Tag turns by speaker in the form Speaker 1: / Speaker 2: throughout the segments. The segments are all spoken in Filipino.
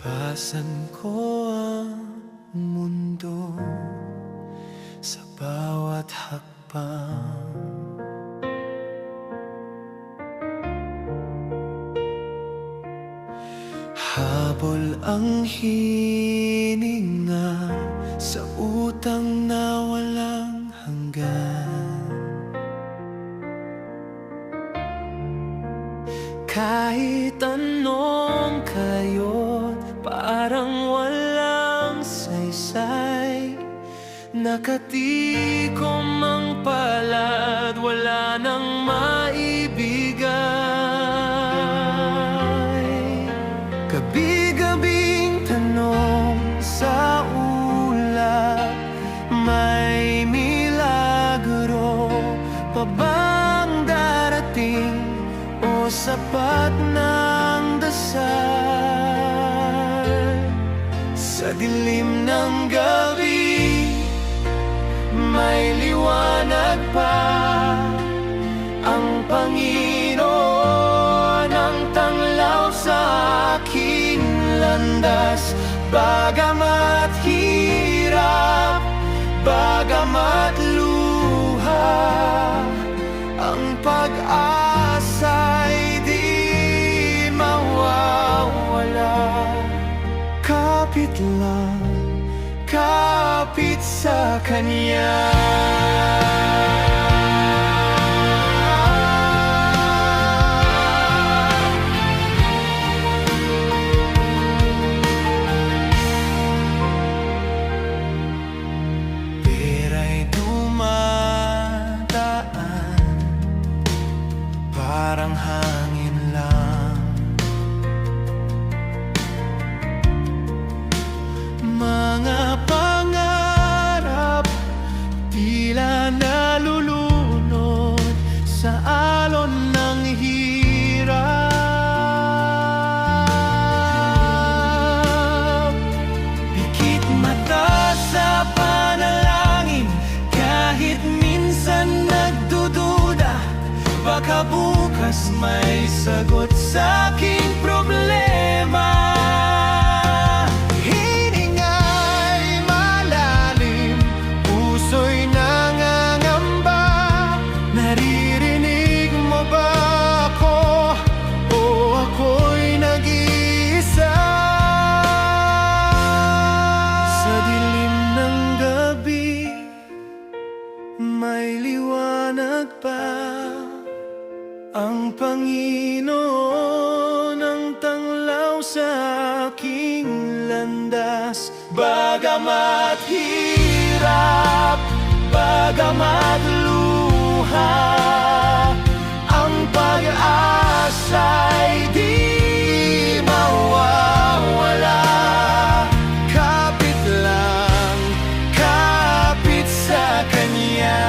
Speaker 1: Lampasan ko ang mundo sa bawat hakbang. Habol ang hininga sa utang na walang hanggan. Kahit anong kayo, parang walang saysay. Nakatikom ang palad, wala nang maibigay. Gabi-gabing tanong sa ulap, may milagro pa bang darating o sapat ng dasal? Sa dilim ng gabi, may liwanag pa. Ang Panginoon ang tanglaw sa aking landas. Bagamat hirap, bagamat luha, ang pag-asa'y di mawawala. Kapit lang, kapit sa Kanya. Pera'y dumadaan, parang hangin lang. Mga pangarap tila nalulunod sa alon ng hirap. Pikit mata sa panalangin, kahit minsan nagdududa. Baka bukas may sagot sa aking problema. May liwanag pa. Ang Panginoon ang tanglaw sa aking landas. Bagamat hirap, bagamat luha, ang pag-asa'y di mawawala. Kapit lang, kapit sa Kanya.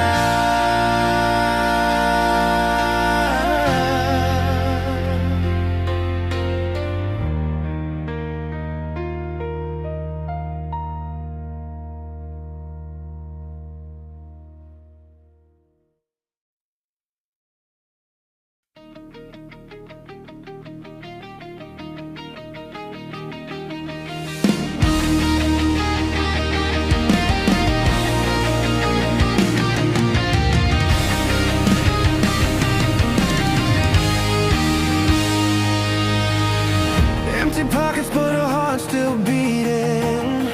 Speaker 1: Empty pockets but a heart still beating.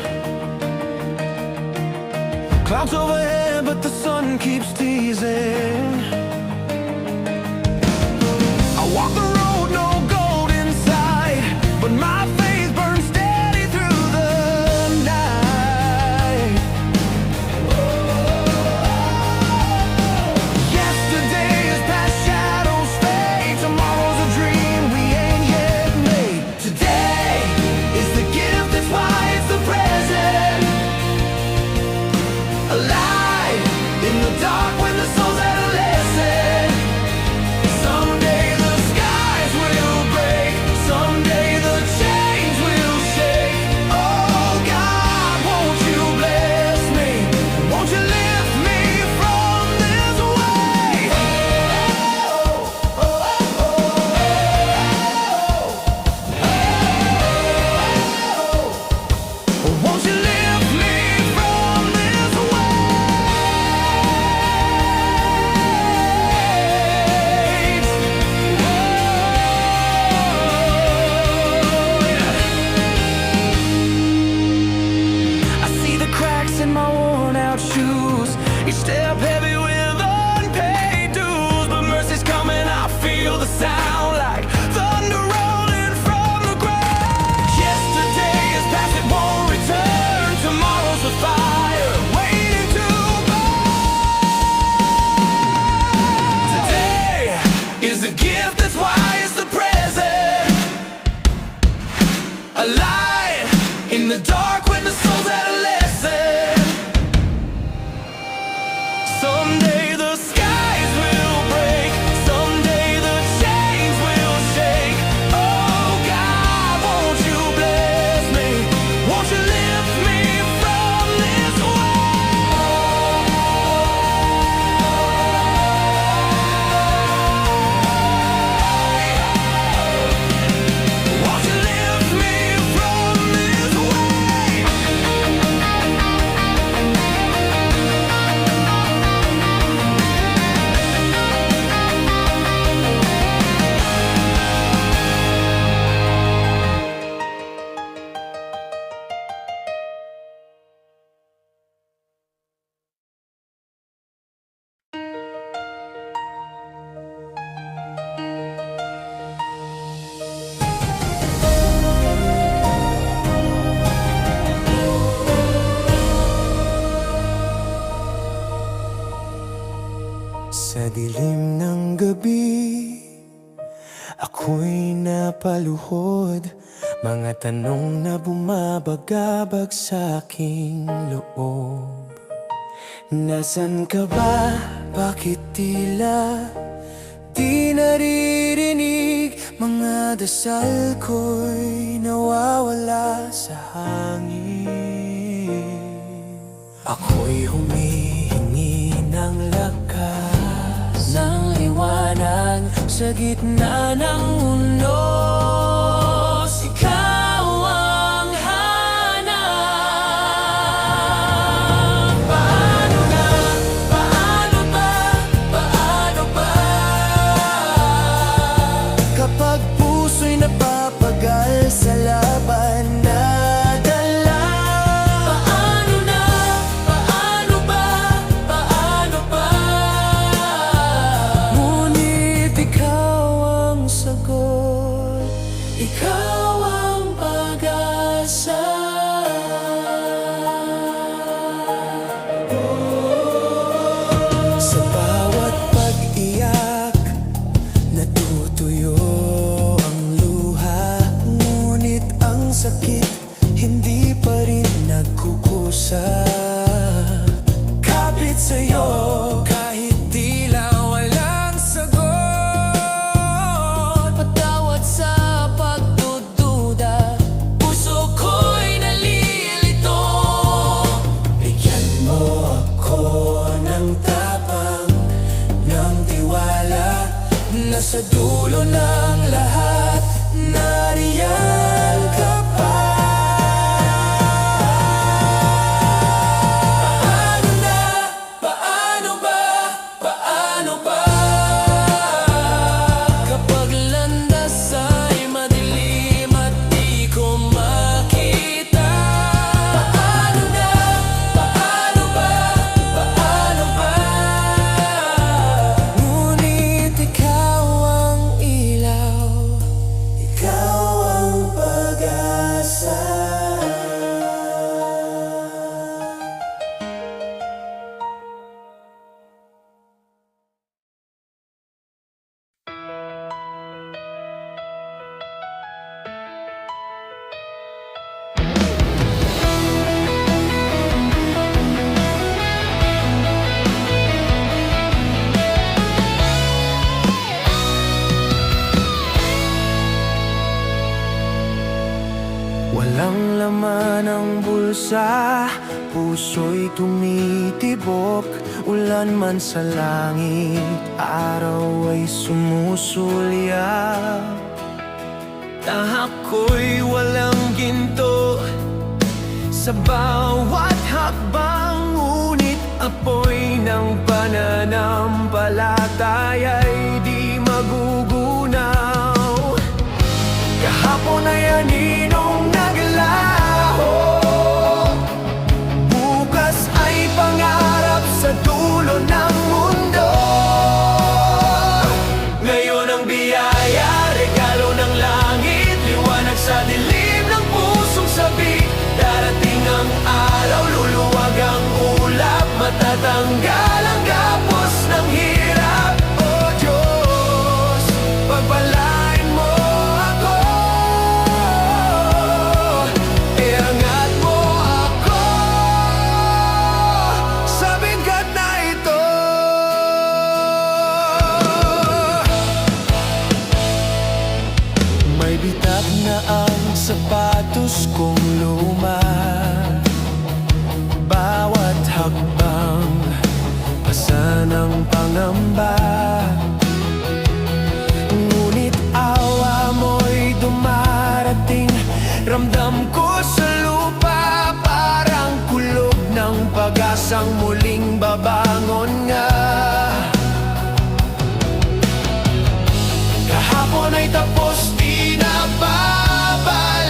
Speaker 1: Clouds overhead but the sun keeps teasing. I walk the road, no gold inside, but my faith burns steady through the night. Yesterday is past, shadows fade. Tomorrow's a dream we ain't yet made. Today is the gift, that's why it's the present. Alive in the dark when the soul's at a lesson. Someday the sky light in the dark when the soul's at a lesson. Someday the skies will break, someday the chains will shake. Oh God, won't you bless me? Won't you lift me from this Won't you lift me from this weight?
Speaker 2: Sa dilim ng gabi, ako'y napaluhod. Mga tanong na bumabagabag sa aking loob. Nasaan ka ba? Bakit tila di naririnig? Mga dasal ko'y nawawala sa hangin. Ako'y humihingi ng lakas, ng liwanag sa gitna ng mundo. Ikaw ang hanap. Paano na? Paano ba? Paano ba? Kapag puso'y napapagal sa laban na dala. Paano na? Paano ba? Paano ba? Ngunit ikaw ang sagot, ikaw ang pag-asa. Sa bawat pag-iyak, natutuyo ang luha. Ngunit ang sakit, hindi pa rin nagkukusa. Kapit sa'yo, kahit tila walang sagot. Patawad sa pagdududa, puso ko'y nalilito. Bigyan mo ako ng tapang, ng tiwala, na sa dulo ng lahat, nariyan ka pa. Paano na? Paano ba? Paano ba? Kapag landas ay madilim at di ko makita. Paano na? Paano ba? Paano ba? Ngunit ikaw ang ilaw, ikaw ang pag-asa. Walang laman ang bulsa, puso'y tumitibok. Ulan man sa langit, araw ay sumusulya. Tahak ko'y walang ginto sa bawat hakbang. Ngunit apoy ng pananampalataya'y di magugunaw. Kahapon ay aninong naglaho, bukas ay pangarap sa dulo ng mundo. Ngayon ang biyaya, regalo ng langit, liwanag sa dilim ng pusong sabik. Darating ang araw, luluwag ang ulap, matatanggal ang gapos ng hirap. Oh sapatos kong luma. Bawat hakbang, pasa ng pangamba. Ngunit awa mo'y dumarating, ramdam ko sa lupa, parang kulog ng pag-asang muling babangon nga. Kahapon ay tapos, di na babalikan.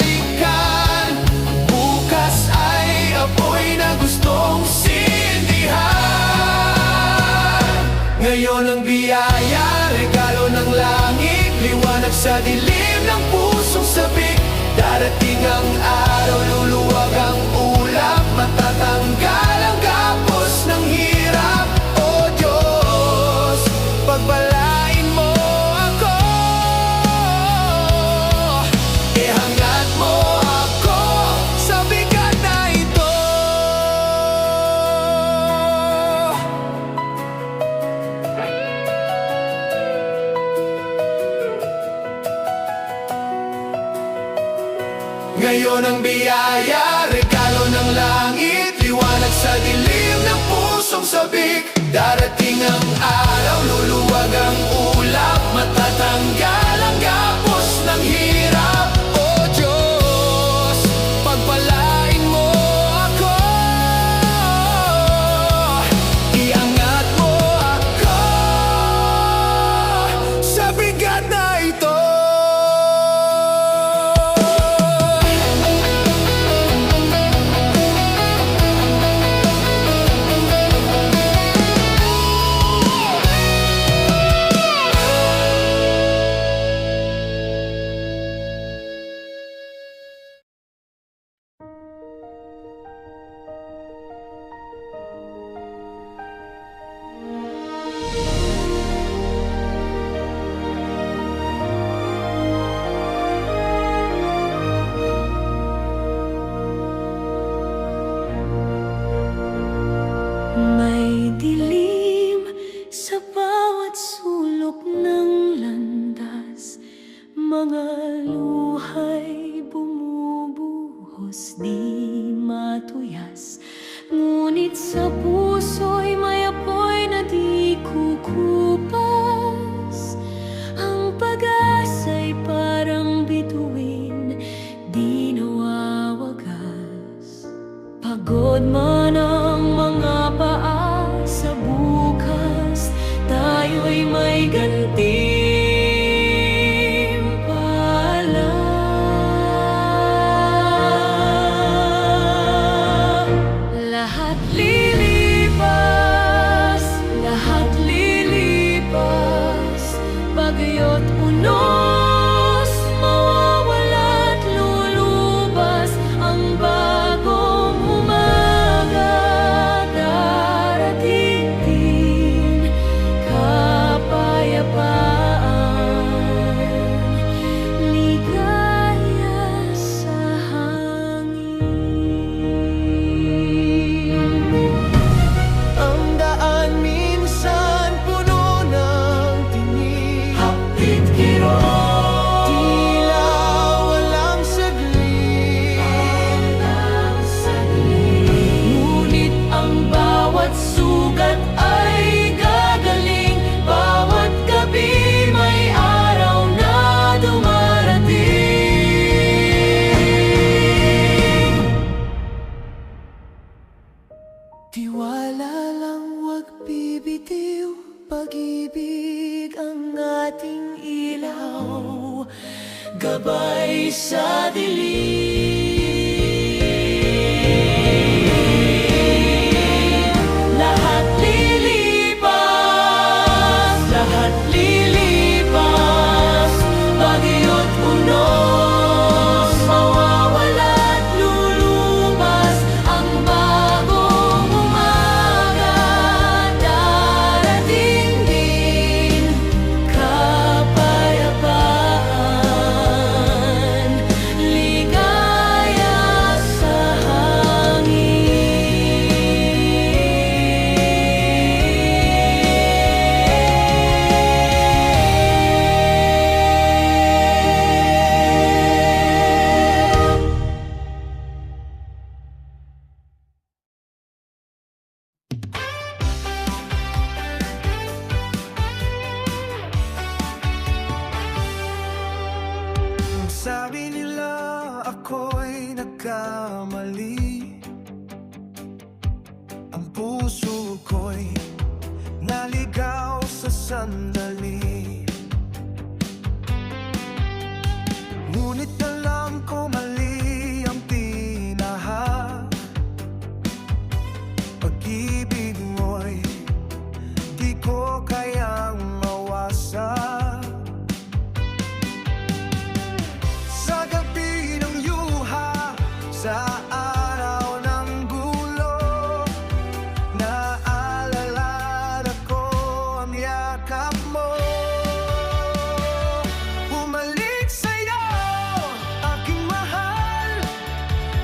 Speaker 2: Bukas ay apoy na gustong sindihan. Ngayon ang biyaya, regalo ng langit, liwanag sa dilim ng pusong sabik. Darating ang araw, luluwag ang ulap, matatanggal ang gapos ng hirap. O Diyos, pagpalain mo ako, ihangat mo ako sa bigat na ito. Ngayon ang biyaya, regalo ng langit, liwanag sa dilim ng pusong sabik. Darating ang araw, luluwag ang ulap, matatanggal ang gapos ng hirap. O Diyos, pagpalain mo ako, iangat mo ako sa bigat na ito.
Speaker 3: May dilim sa bawat sulok ng landas, mga luhay bumubuhos di matuyas. Ngunit sa puso'y may apoy na di kukupas. Ang pag-asa'y parang bituin, di nawawagas. Pagod man ang mga paa sa bukas, tayo'y may gantimpala. Lahat lilipas, lahat lilipas, bagyo't unos, mawawala't lulubas ang bagong umaga.
Speaker 2: ako'y nagkamali, ang puso ko'y naligaw sa sandali. Ngunit alam ko mali ang tinahak, pag-ibig mo'y di ko kayang mawasak. Sa gabi ng yuha, sa araw ng gulo, naalala ko ang yakap mo. Bumalik sa'yo, aking mahal,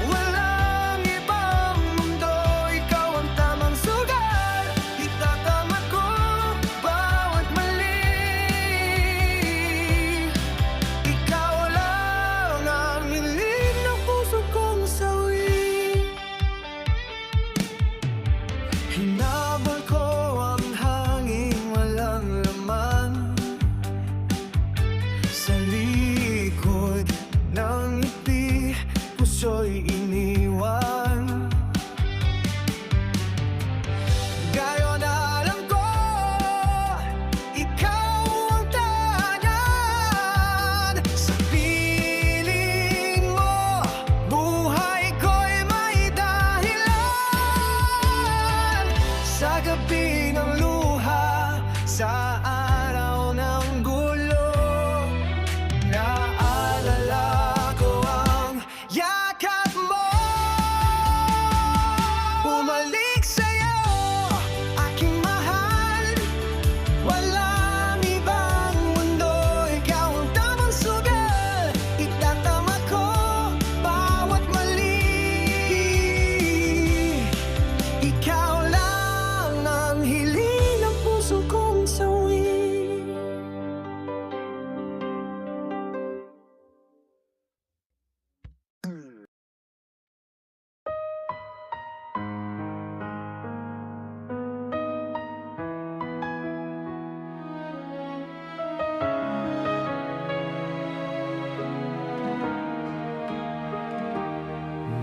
Speaker 2: walang ibang mundo. Ikaw ang tamang sugat, itatama ko bawat mali. Ikaw lang ang hiling ng puso kong sawi. Hinabol ko ang hangin walang laman, sa likod ng ngiti, puso'y iniwan. Ngayon alam ko, ikaw ang tangan. Sa piling mo, buhay ko'y may dahilan. Sa gabi ng luha, sa araw ng gulo, naalala ko ang yakap mo. Bumalik sa'yo, aking mahal, walang ibang mundo. Ikaw ang tamang sugat, itatama ko bawat mali. Ikaw lang ang hiling ng puso kong sawi.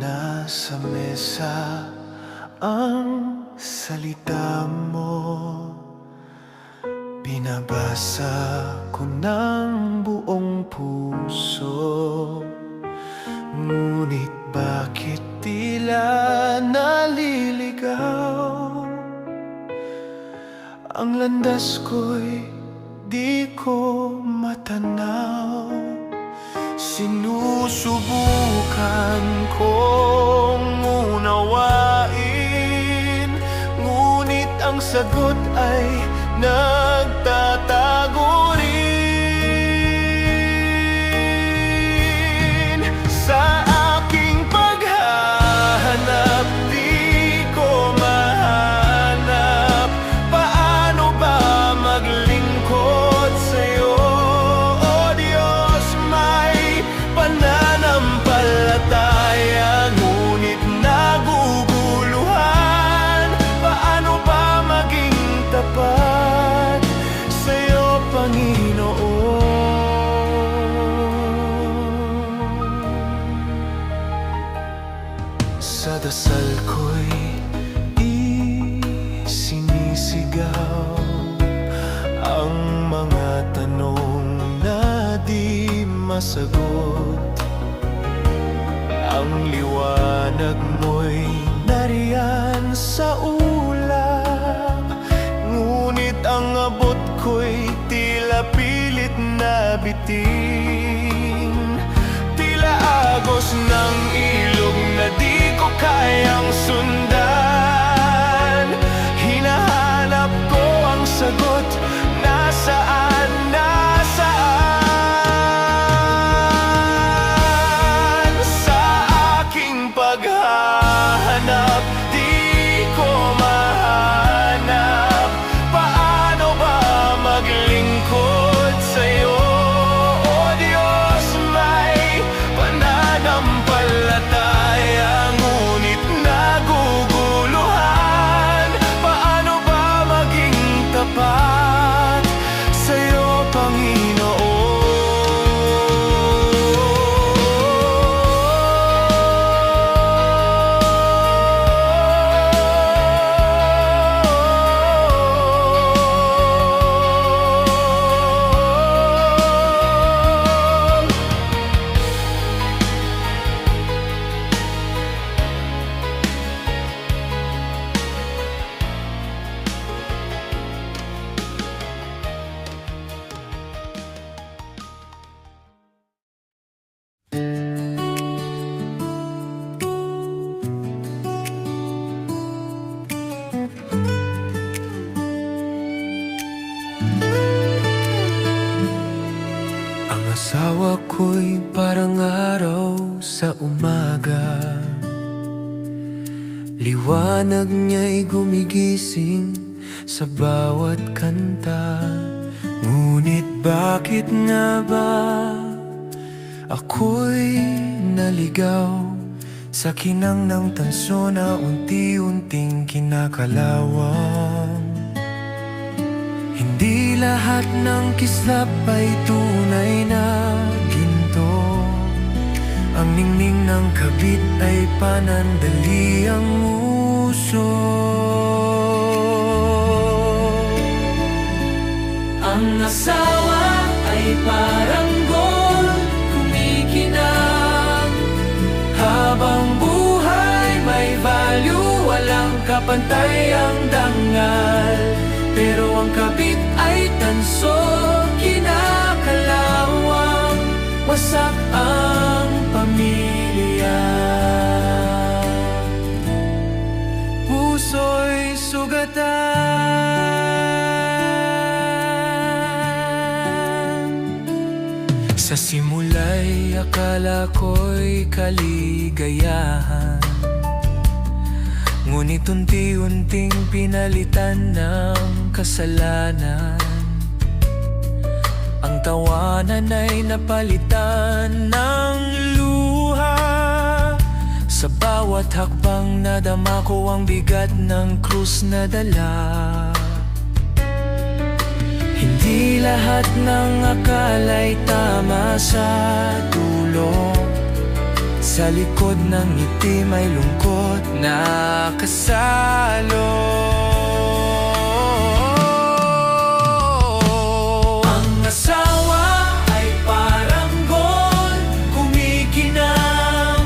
Speaker 2: Nasa mesa ang salita mo, binabasa ko ng buong puso. Ngunit bakit tila naliligaw? Ang landas ko'y di ko matanaw. Sinusubukan kong unawain, ngunit ang sagot ay nagtatago rin. Sa aking paghahanap, di ko mahanap. Paano ba maglingkod sa'yo? O Diyos, may pananampalataya, ngunit naguguluhan. Paano ba maging tapat sa'yo, Panginoon? Sa dasal ko'y isinisigaw ang mga tanong na di masagot. Ang liwanag mo'y nariyan sa ulap, ngunit ang abot ko'y tila pilit na bitin. Tila agos ng ilog na di ko kayang sundan. Hinahanap ko ang sagot, nasaan, nasaan? Sa aking paghahanap, di ko mahanap. Paano ba maglingkod sa'yo? O Diyos, may pananampalataya, ngunit naguguluhan. Paano ba maging tapat sa'yo, Panginoon?
Speaker 4: sa umaga, liwanag niya'y gumigising sa bawat kanta. Ngunit bakit nga ba ako'y naligaw sa kinang ng tanso na unti-unting kinakalawang? Hindi lahat ng kislap ay tunay na ginto. Ang ningning ng kabit ay panandaliang uso.
Speaker 3: Ang asawa ay parang gold, kumikinang.
Speaker 4: Habang buhay may value, walang kapantay ang dangal. Pero ang kabit ay tanso, kinakalawang. Wasak ang pamilya, puso'y sugatan. Sa simula'y akala ko'y kaligayahan, ngunit unti-unting pinalitan ng kasalanan. Ang tawanan ay napalitan ng luha. Sa bawat hakbang nadama ko ang bigat ng krus na dala. Hindi lahat ng akala'y tama sa dulo. Sa likod ng ngiti may lungkot na kasalo. Ang asawa ay parang gold, kumikinang.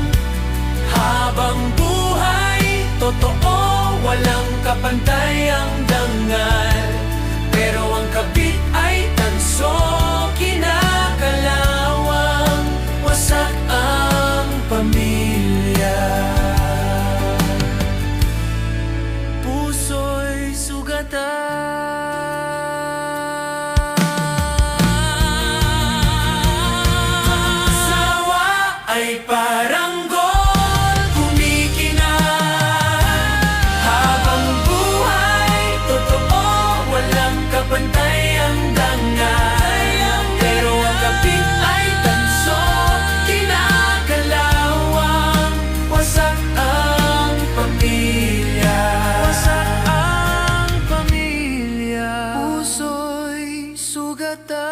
Speaker 4: Habang buhay, totoo, walang kapantay ang dangal. Pero ang kabit ay tanso, kinakalawang. Wasak ang pamilya, puso'y sugatan. Asawa ay parang gold, kumikinang. Habang buhay, totoo, walang kapantay ang dangal. Pero ang kabit ay tanso, kinakalawang. Wasak ang pamilya, wasak ang pamilya, puso'y sugatan.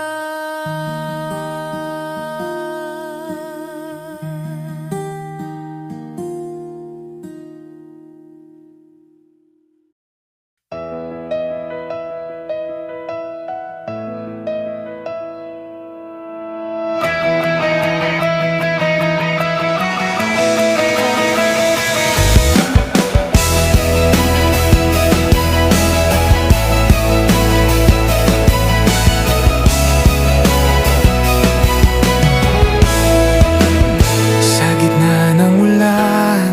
Speaker 4: Sa gitna ng ulan,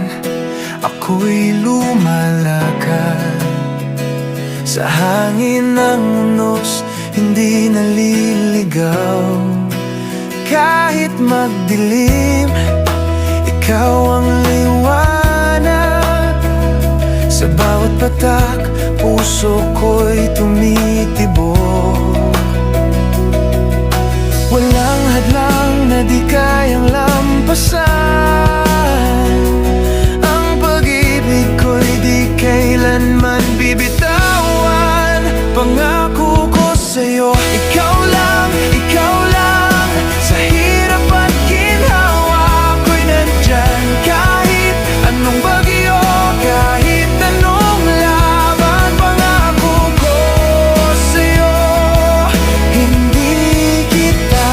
Speaker 4: ako'y lumalakad. Sa hangin ng unos, hindi naliligaw. Kahit magdilim, ikaw ang liwanag. Sa bawat patak, puso ko'y tumitibok. Walang hadlang na di kayang lampasan. Ang pag-ibig ko'y di kailanman bibitawan. Pangako ko sa'yo, ikaw lang, ikaw lang. Sa hirap at ginhawa ko'y nandyan. Kahit anong bagyo, kahit anong laban. Pangako ko sa'yo, hindi kita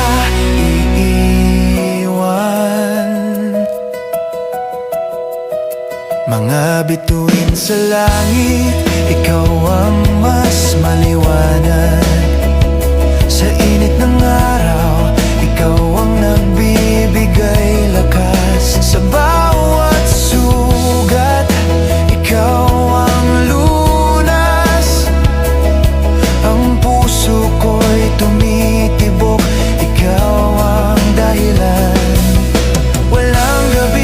Speaker 4: iiwan. Mga bituin sa langit, ikaw ang mas maliwanag. Sa init ng araw, ikaw ang nagbibigay lakas. Sa bawat sugat, ikaw ang lunas. Ang puso ko'y tumitibok, ikaw ang dahilan. Walang gabi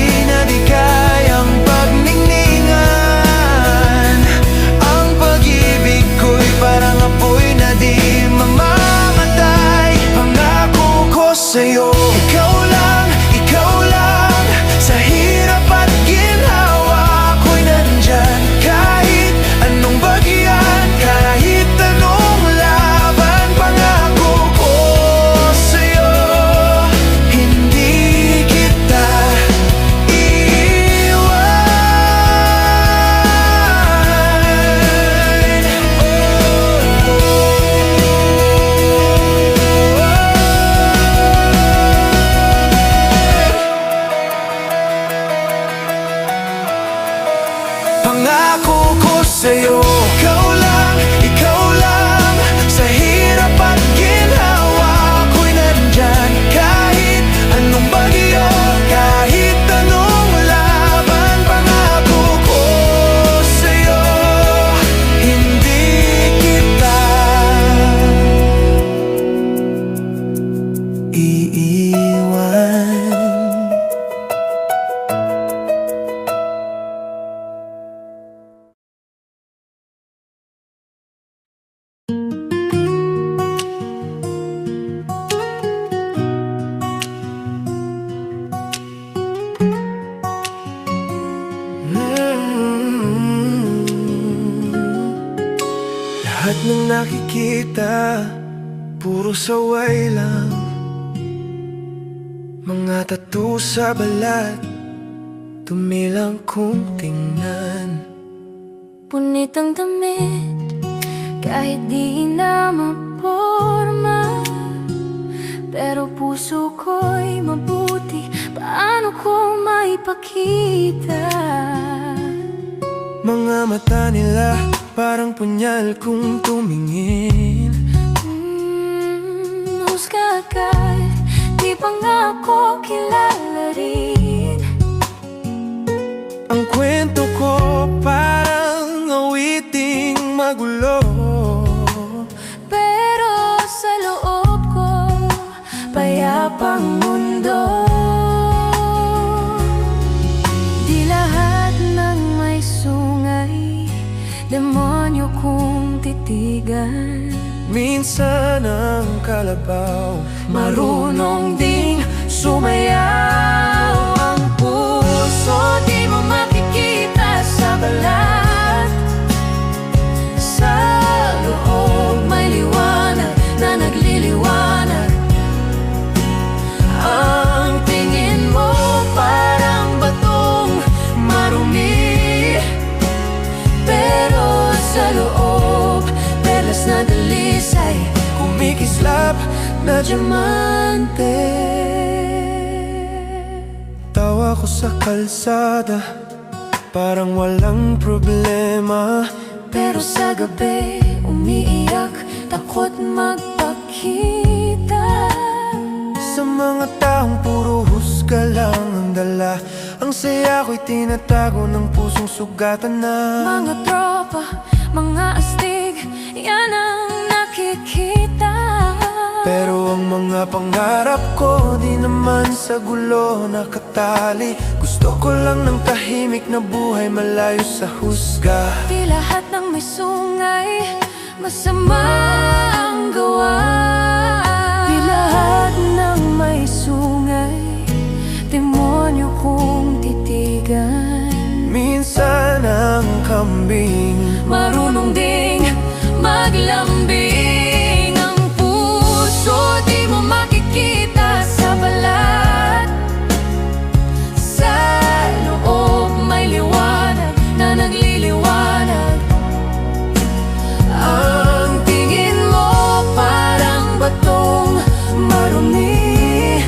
Speaker 2: pangako ko sa'yo. Ikaw lang, sa hirap at ginhawa ko'y nandyan. Kahit anong bagyo, kahit anong laban, pangako ko sa'yo, hindi kita iiwan. Lahat ng nakikita, puro saway lang. Mga tattoo sa balat, tumilang kong tingnan.
Speaker 5: Punit ang damit, kahit di na maporma. Pero puso ko'y mabuti, paano ko maipakita?
Speaker 2: Mga mata nila, parang punyal kung tumingin.
Speaker 5: Husga agad, di pa nga ako kilala rin.
Speaker 2: Ang kwento ko parang awiting magulo.
Speaker 5: Pero sa loob ko, payapang mundo. Di lahat ng may sungay, demonyo kong titigan.
Speaker 2: Minsan ang kalabaw,
Speaker 5: Marunong ding sumayaw. Ang puso di mo makikita sa balat. Sa loob may liwanag na nagliliwanag. Ang tingin mo parang batong marumi, pero sa loob perlas na dalisay,
Speaker 2: kumikislap na
Speaker 5: diamante.
Speaker 2: tawa ko sa kalsada, parang walang problema.
Speaker 5: Pero sa gabi umiiyak, takot magpakita.
Speaker 2: Sa mga taong puro husga lang ang dala, ang saya ko'y tinatago ng pusong sugatan na.
Speaker 5: Mga tropa, mga astig, yan ang nakikita.
Speaker 2: Pero ang mga pangarap ko di naman sa gulo nakatali. Gusto ko lang ng tahimik na buhay malayo sa husga.
Speaker 5: Di lahat ng may sungay masama ang gawa. Di lahat ng may sungay demonyo kong titigan.
Speaker 2: Minsan ang kambing
Speaker 5: Marunong ding maglambing. Ang puso di mo makikita sa balat. Sa loob may liwanag na nagliliwanag. Ang tingin mo parang batong marumi,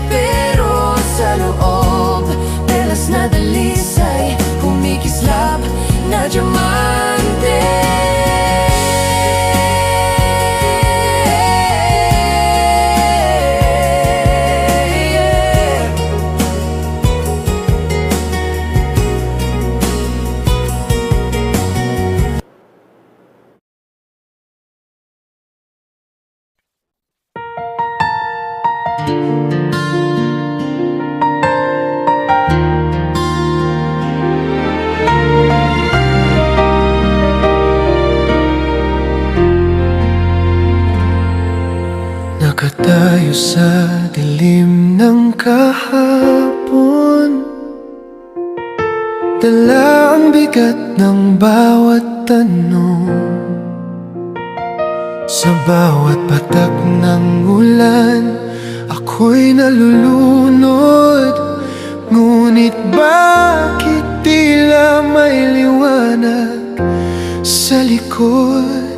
Speaker 5: pero sa loob perlas na dalisay, kumikislap na diamante.
Speaker 2: Nakatayo sa dilim ng kahapon, dala ang bigat ng bawat tanong. Sa bawat patak ng ulan, ako'y nalulunod. Ngunit bakit tila may liwanag sa likod?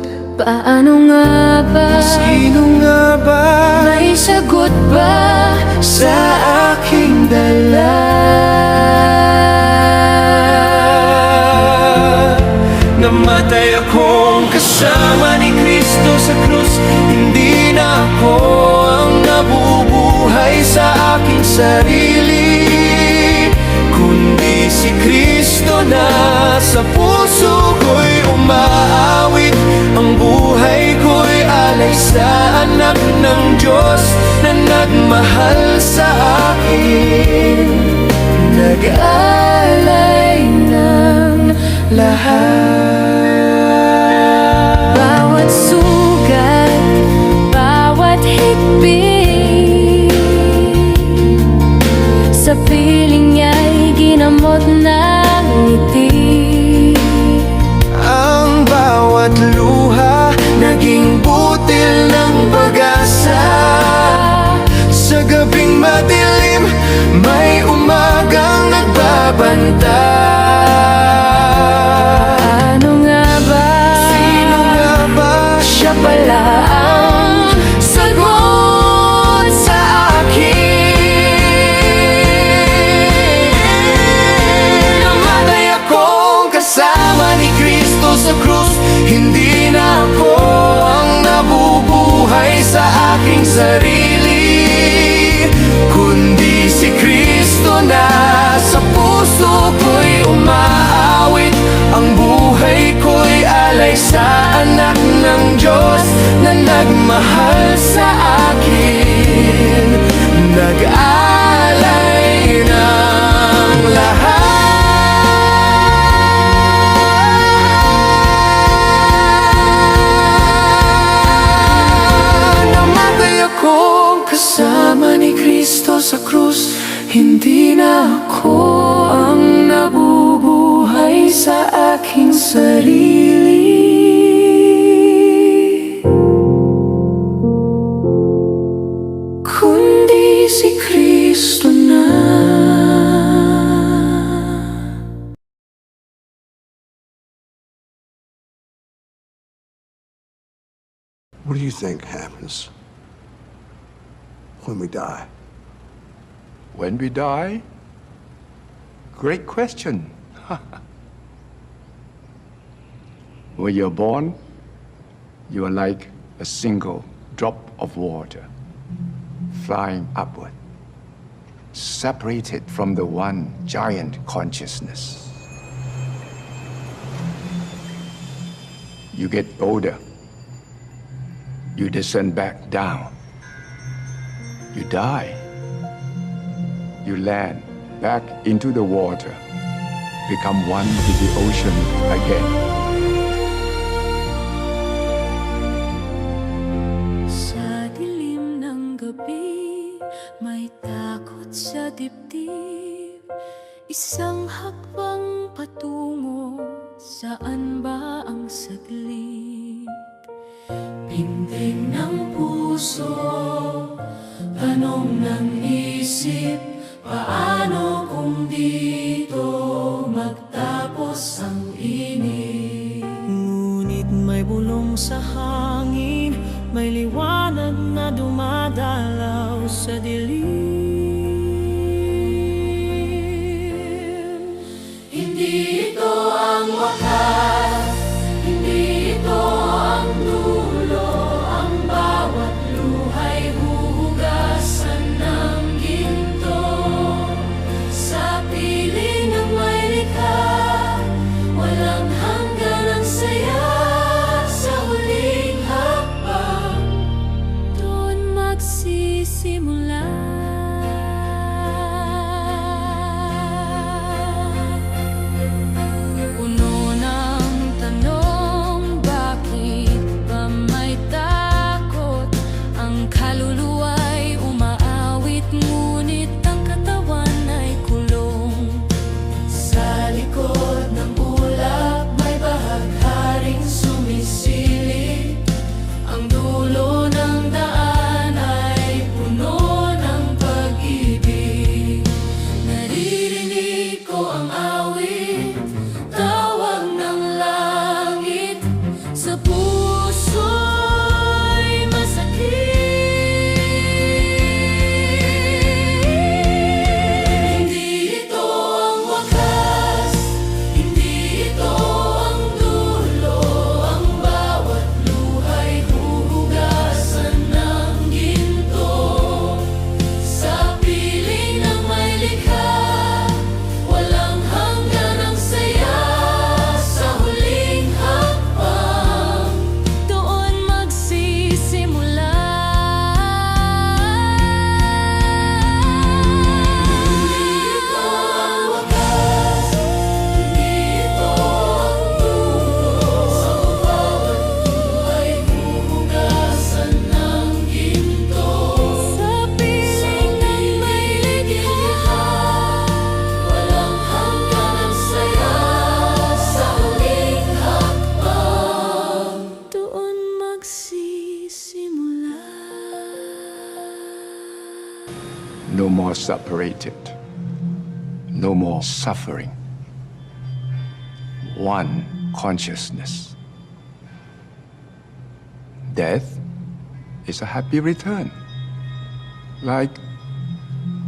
Speaker 5: Paano nga ba?
Speaker 2: Sino nga ba
Speaker 5: May sagot ba
Speaker 2: sa aking dala? Diyos na nagmahal sa akin, nag-alay ng lahat.
Speaker 5: Bawat sugat, bawat higpit, sa piling niya'y ginamot ng ngiti.
Speaker 2: Ang bawat luha naging butil ng pag-asa. Sa gabing madilim, may umagang nagbabanta.
Speaker 5: Ano nga ba?
Speaker 2: Sino nga ba?
Speaker 5: Siya pala ang
Speaker 2: Sagot sa akin. Namatay akong kasama ni Kristo sa krus. Hindi na ako ang nabubuhay sa aking sarili, kundi si Kristo na sa puso ko'y umaawit. Ang buhay ko'y alay sa anak ng Diyos na nagmahal sa akin, nag-alay ng lahat. Namatay akong kasama ni Kristo sa krus. Hindi na ako ang nabubuhay sa aking sarili, kundi si Kristo na.
Speaker 6: What do you think happens when we die?
Speaker 7: When we die? Great question. When you're born, you are like a single drop of water flying upward, separated from the one giant consciousness. You get older, you descend back down, you die. You land back into the water, become one with the ocean again.
Speaker 5: Sa dilim ng gabi, may takot sa dibdib. Isang hakbang patungo, saan ba ang saglit? Pintig ng puso, tanong ng isip, paano kung dito magtapos ang init?
Speaker 4: Ngunit may bulong sa hangin, may liwanag na dumadalaw sa dilim.
Speaker 5: Hindi ito ang wakas, hindi ito ang dulo. Ang bawat luha'y huhugasan ng ginto sa
Speaker 7: separated. No more suffering. One consciousness. Death is a happy return. Like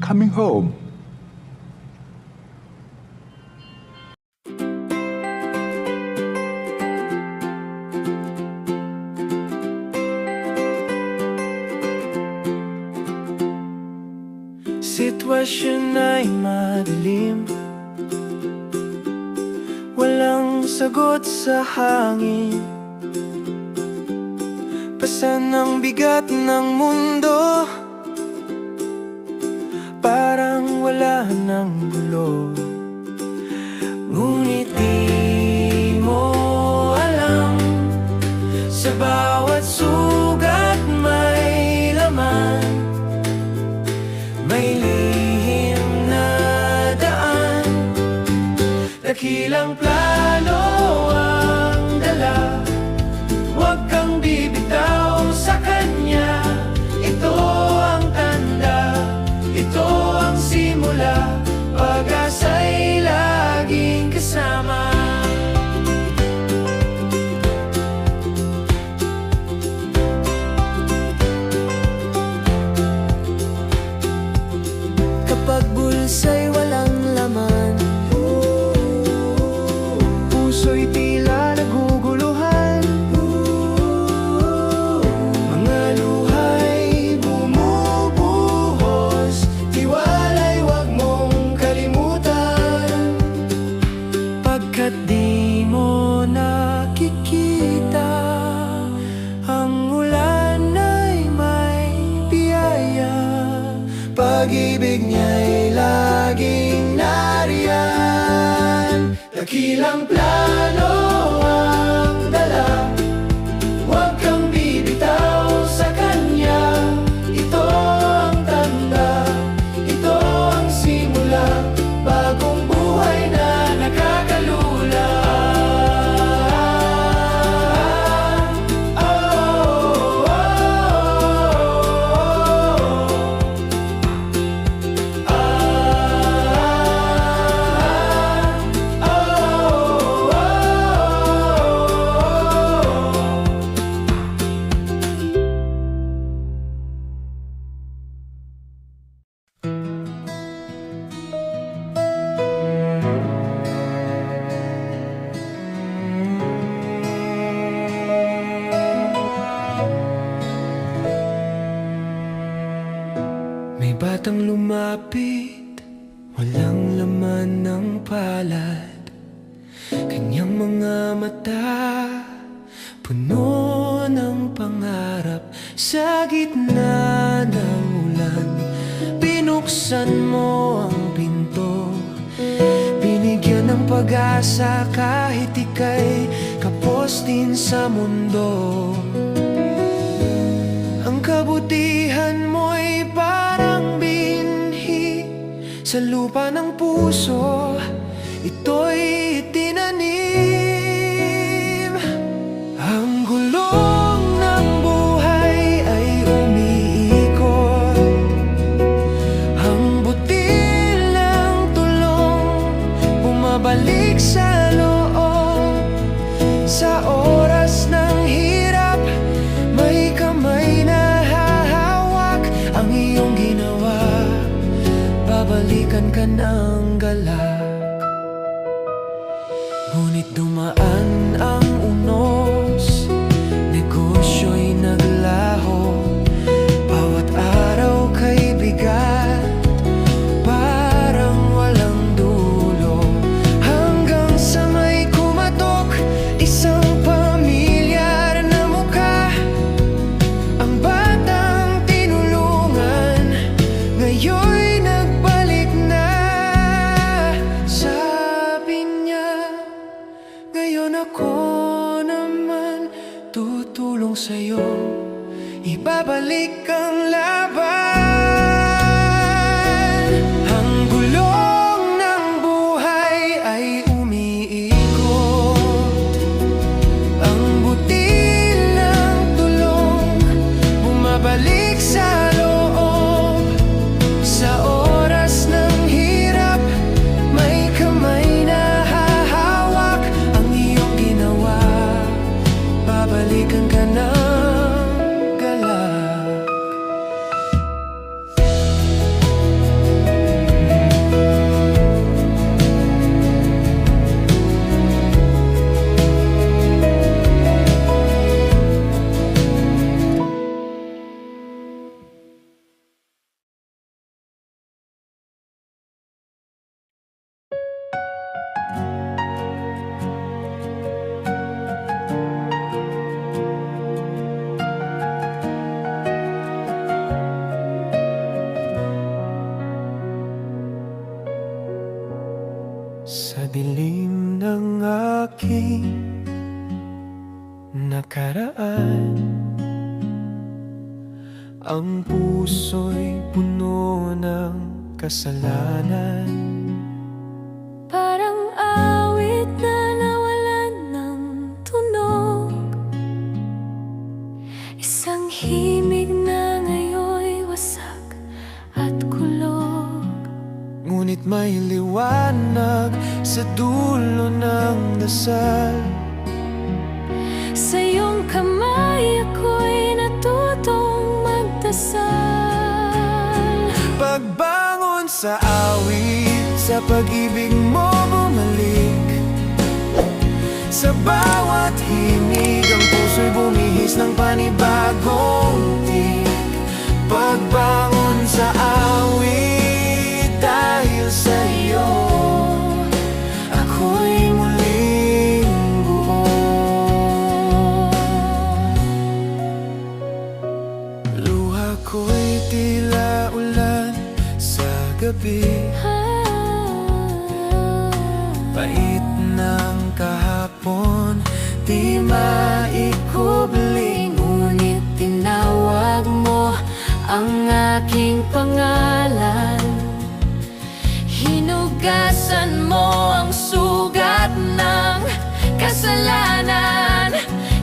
Speaker 7: coming home.
Speaker 4: Sitwasyon ay madilim, walang sagot sa hangin. Pasan ang bigat ng mundo, parang wala ng gulo. Ngunit di mo alam, sa bawat sugat may laman. May lihim na daan, dakilang plano ang dala. Huwag kang bibitaw sa kanya, ito ang tanda, ito ang simula, pag-asa'y laging kasama. Kapag bulsa'y walang laman, puso'y tila naguguluhan. Mga luha'y bumubuhos, tiwala'y huwag mong kalimutan. Pagkat di mo nakikita, ang ulan ay may biyaya. Pag-ibig niya'y laging nariyan, dakilang plano ang dala. Huwag kang bibitaw sa kanya, ito ang tanda, ito ang simula, bagong buhay na nakakalula. May batang lumapit, walang laman ng palad. Kanyang mga mata, puno ng pangarap. Sa gitna ng ulan, binuksan mo ang pinto. Binigyan ng pag-asa kahit ika'y kapos din sa mundo. Ang kabutihan mo'y parang binhi sa lupa ng puso, ito'y itinanim. Ang gulong ng buhay ay umiikot, ang butil ng tulong bumabalik sa loob. Sa oras ng hirap, may kamay na hahawak ang iyong ginawa, babalikan ka ng galak. Ngunit dumaan ang unos, negosyo'y naglaho. Bawat araw kay bigat, parang walang dulo. Hanggang sa may kumatok, isang pamilyar na mukha. Ang batang tinulungan, ngayon'y nagbalik na. Sabi niya, ngayon ako naman tutulong sa'yo, ibabalik ang laban. Ang gulong ng buhay ay umiikot, ang butil ng tulong bumabalik sa loob. Sa oras Sa dilim ng aking nakaraan, ang puso'y puno ng kasalanan.
Speaker 5: Parang awit na nawalan ng tunog, isang himig na ngayon'y wasak at kulog.
Speaker 4: Ngunit may liwanag sa dulo ng dasal.
Speaker 5: Sa iyong kamay ako'y natutong magdasal.
Speaker 4: Pagbangon sa awit, sa pag-ibig mo bumalik. Sa bawat himig, ang puso'y bumihis ng panibagong tik. Pagbangon sa awit, dahil sa iyo, ako'y muling buo. Luha ko'y tila ulan sa gabi. Pait ng kahapon, di maikubli.
Speaker 5: Ngunit tinawag mo ang aking pangalan. Hinugasan mo ang sugat ng kasalanan.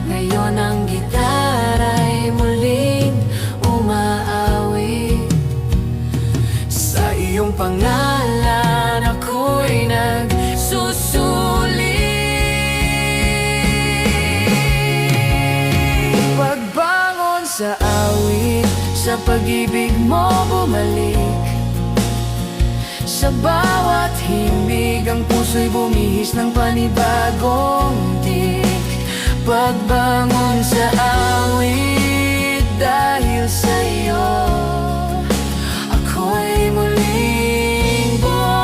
Speaker 5: Ngayon ang gitara'y muling umaawit.
Speaker 4: Sa iyong pangalan ako'y nagsusuli. Pagbangon sa awit, sa pag-ibig mo bumalik. Sa bawat himig, ang puso'y bumihis ng panibagong tik. Pagbangon sa awit, dahil sa iyo, ako'y muling buo.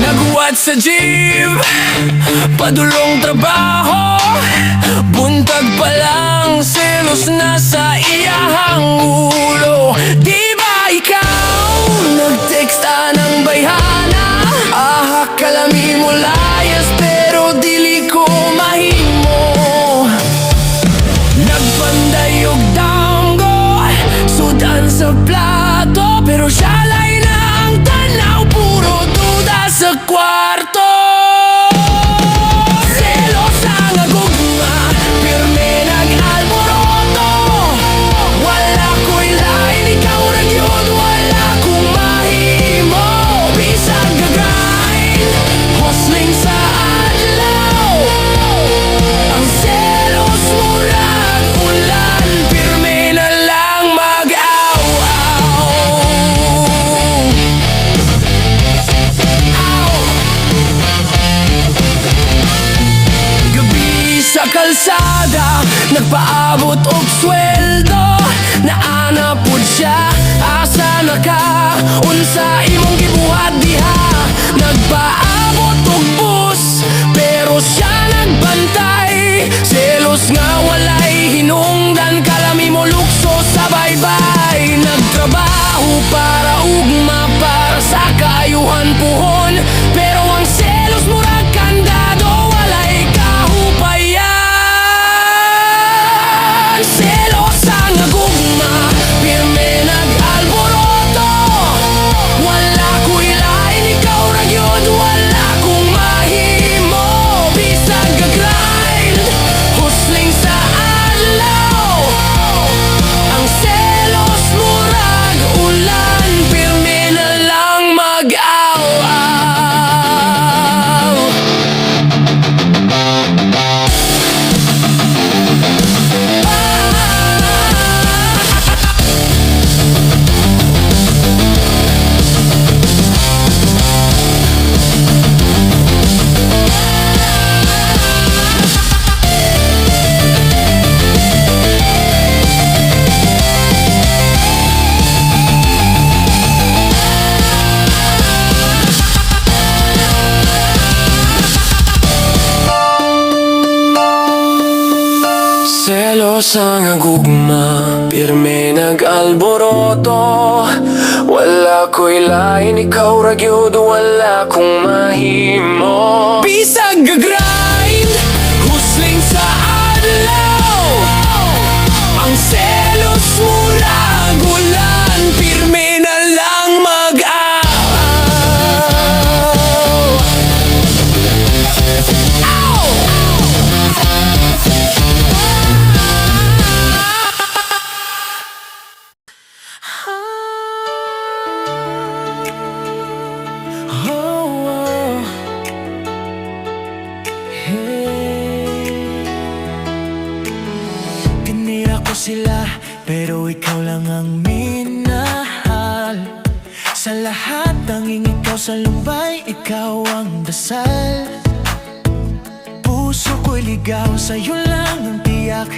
Speaker 4: Nagwat sa jeep, padulong trabaho, buntag pa lang, selos na sa iyahang ulo. Di ba ikaw nagteksta ng bayhana? Kalami mo layas pero dili ko mahimo. Nagpandayog damgo, sudan sa plato, pero siya lay na ang tanaw, puro duda sa kwarto. Selos ang agugma, pirme nag-alboroto. Wala ko'y lain, ikaw rin yun, wala kong mahimo. Bisag gagawin, hustling sa adlaw. Ang selos murag ulan, pirme na lang mag-aw-aw. Gabi sa kalsada, nagpaabot og sweldo. Naanapod siya, asa na ka? Unsa imong gibuhat diha? Nagpaabot og bus, pero siya nagbantay. Selos nga walay hinungdan, kalami mo lukso sa baybay. Nagtrabaho para ugma, para sa kaayuhan puhon, pero ang selos murag kandado, walay kahupayan. Selos ang agugma, pirme nag-alboroto. Wala ko'y lain, ikaw ra gyud, wala kong mahimo. Bisag gagray, Selos ang agugma, pirme nag-alboroto. Wala ko'y lain, ikaw ragyod, wala kong mahimo. Bisag gagrind, husling sa adlaw. Ang selos mula gulan, pirme na lang mag-aw. Tinira ko sila, pero ikaw lang ang minahal. Sa lahat, tanging ikaw sa lumbay, ikaw ang dasal. Puso ko'y ligaw, sa'yo lang ang tiyak.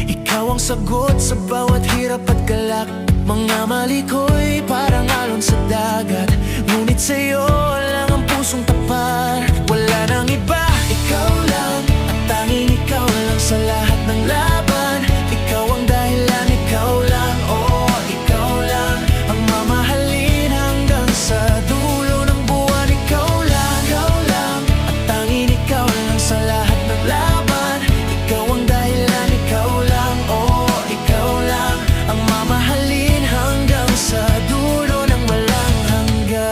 Speaker 4: Ikaw ang sagot sa bawat hirap at galak. Mga mali ko'y parang alon sa dagat, ngunit sa'yo lang ang pusong tapat. Wala nang iba, ikaw lang, at tanging ikaw lang sa lahat ng laban. Ikaw ang dahilan, ikaw lang, oh, ikaw lang ang mamahalin hanggang sa dulo ng buwan. Ikaw lang, at tanging ikaw lang sa lahat ng laban. Ikaw ang dahilan, ikaw lang, oh, ikaw lang ang mamahalin hanggang sa dulo ng walang hanggan.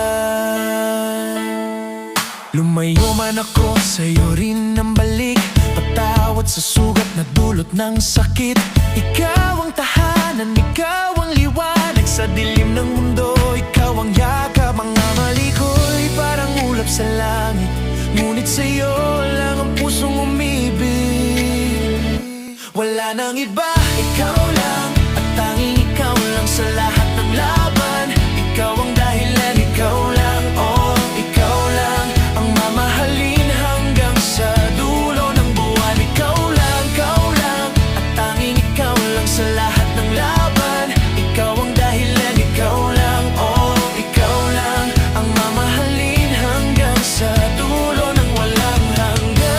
Speaker 4: Lumayo man ako, sa'yo rin ang balik. Patawad sa sugat na dulot ng sakit. Ikaw ang tahanan, ikaw ang liwanag sa dilim ng mundo. Ikaw ang yakap, mga mali ko'y parang ulap sa langit, ngunit sa'yo lang ang pusong umibig. Wala nang iba, ikaw lang, at tanging ikaw lang sa lahat ng laban. Ikaw ang dahilan, ikaw lang, oh, ikaw lang ang mamahalin hanggang sa dulo ng buwan. Ikaw lang, at tanging ikaw lang sa lahat ng laban. Ikaw ang dahilan, ikaw lang, oh, ikaw lang ang mamahalin hanggang sa dulo ng walang hanggan.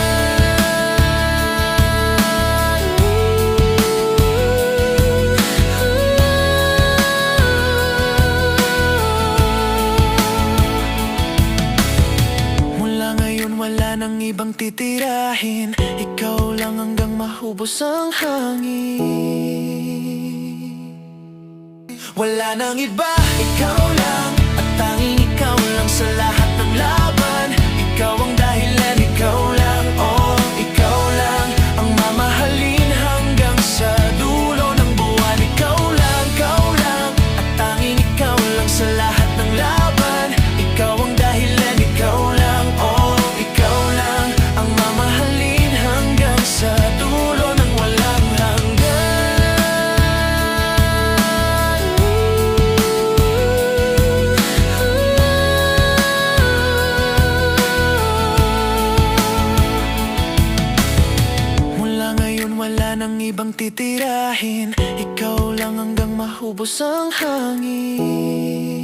Speaker 4: Mula ngayon wala nang ibang titirahin, ikaw lang hanggang mahubos ang hangin. Wala nang iba, ikaw lang, at tanging ikaw lang sa lahat ng laban. Ikaw ang dahilan, ikaw lang, oh, ikaw lang ang mamahalin hanggang sa dulo ng buwan. Ikaw lang, at tanging ikaw lang sa lahat ng laban. Ikaw ang dahilan, ikaw lang, oh, ikaw lang ang mamahalin hanggang sa dulo ng walang hanggan. Mula ngayon wala nang ibang titirahin, ikaw lang hanggang mahubos ang hangin.